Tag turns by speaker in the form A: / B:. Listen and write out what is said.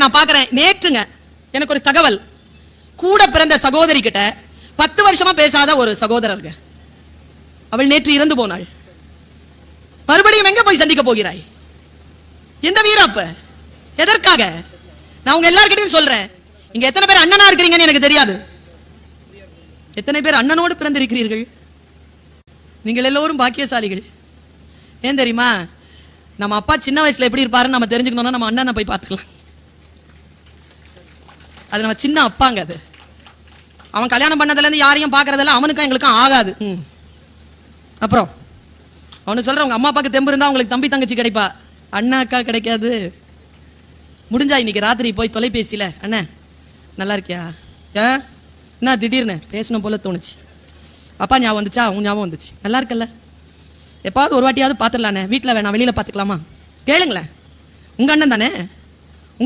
A: நான் பாக்குறேன். நேற்றுங்க எனக்கு ஒரு தகவல், கூட பிறந்த சகோதரி கிட்ட 10 வருஷமா பேசாத ஒரு சகோதரர்க, அவள் நேற்று இறந்து போனாள். மறுபடியும் எங்க போய் சந்திக்க போகிறாய்? எந்த வீராப்ப? எதற்காக? நான் உங்க எல்லார்கிட்டையும் சொல்றேன், இங்க எத்தனை பேர் அண்ணனா இருக்கிறீங்கன்னு எனக்கு தெரியாது. எத்தனை பேர் அண்ணனோடு பிறந்திருக்கிறீர்கள்? நீங்கள் எல்லோரும் பாக்கியசாலிகள். ஏன் தெரியுமா? நம்ம அப்பா சின்ன வயசுல எப்படி இருப்பாருன்னு நம்ம தெரிஞ்சுக்கணும்னா நம்ம அண்ணனை போய் பார்த்துக்கலாம். அது நம்ம சின்ன அப்பாங்க. அது அவன் கல்யாணம் பண்ணதுல இருந்து யாரையும் பார்க்கறதில்ல, அவனுக்கும் எங்களுக்கும் ஆகாது. அப்புறம் அவனு சொல்ற, உங்க அம்மா அப்பாவுக்கு தெம்பு இருந்தா உங்களுக்கு தம்பி தங்கச்சி கிடைப்பா, அண்ணா அக்கா கிடைக்காது. முடிஞ்சா இன்னைக்கு ராத்திரி போய் தொலைபேசியில, அண்ணே நல்லா இருக்கியா, ஏன் என்ன திடீர்னு பேசணும் போல தோணுச்சு, அப்பா ஞாபகம் வந்துச்சா, உன் ஞாபகம் வந்துச்சு, நல்லா இருக்கல்ல, எப்பாவது ஒரு வாட்டியாவது பார்த்துடலானே, வீட்டில் வேணாம் வெளியில் பார்த்துக்கலாமா, கேளுங்களேன், உங்கள் அண்ணன் தானே.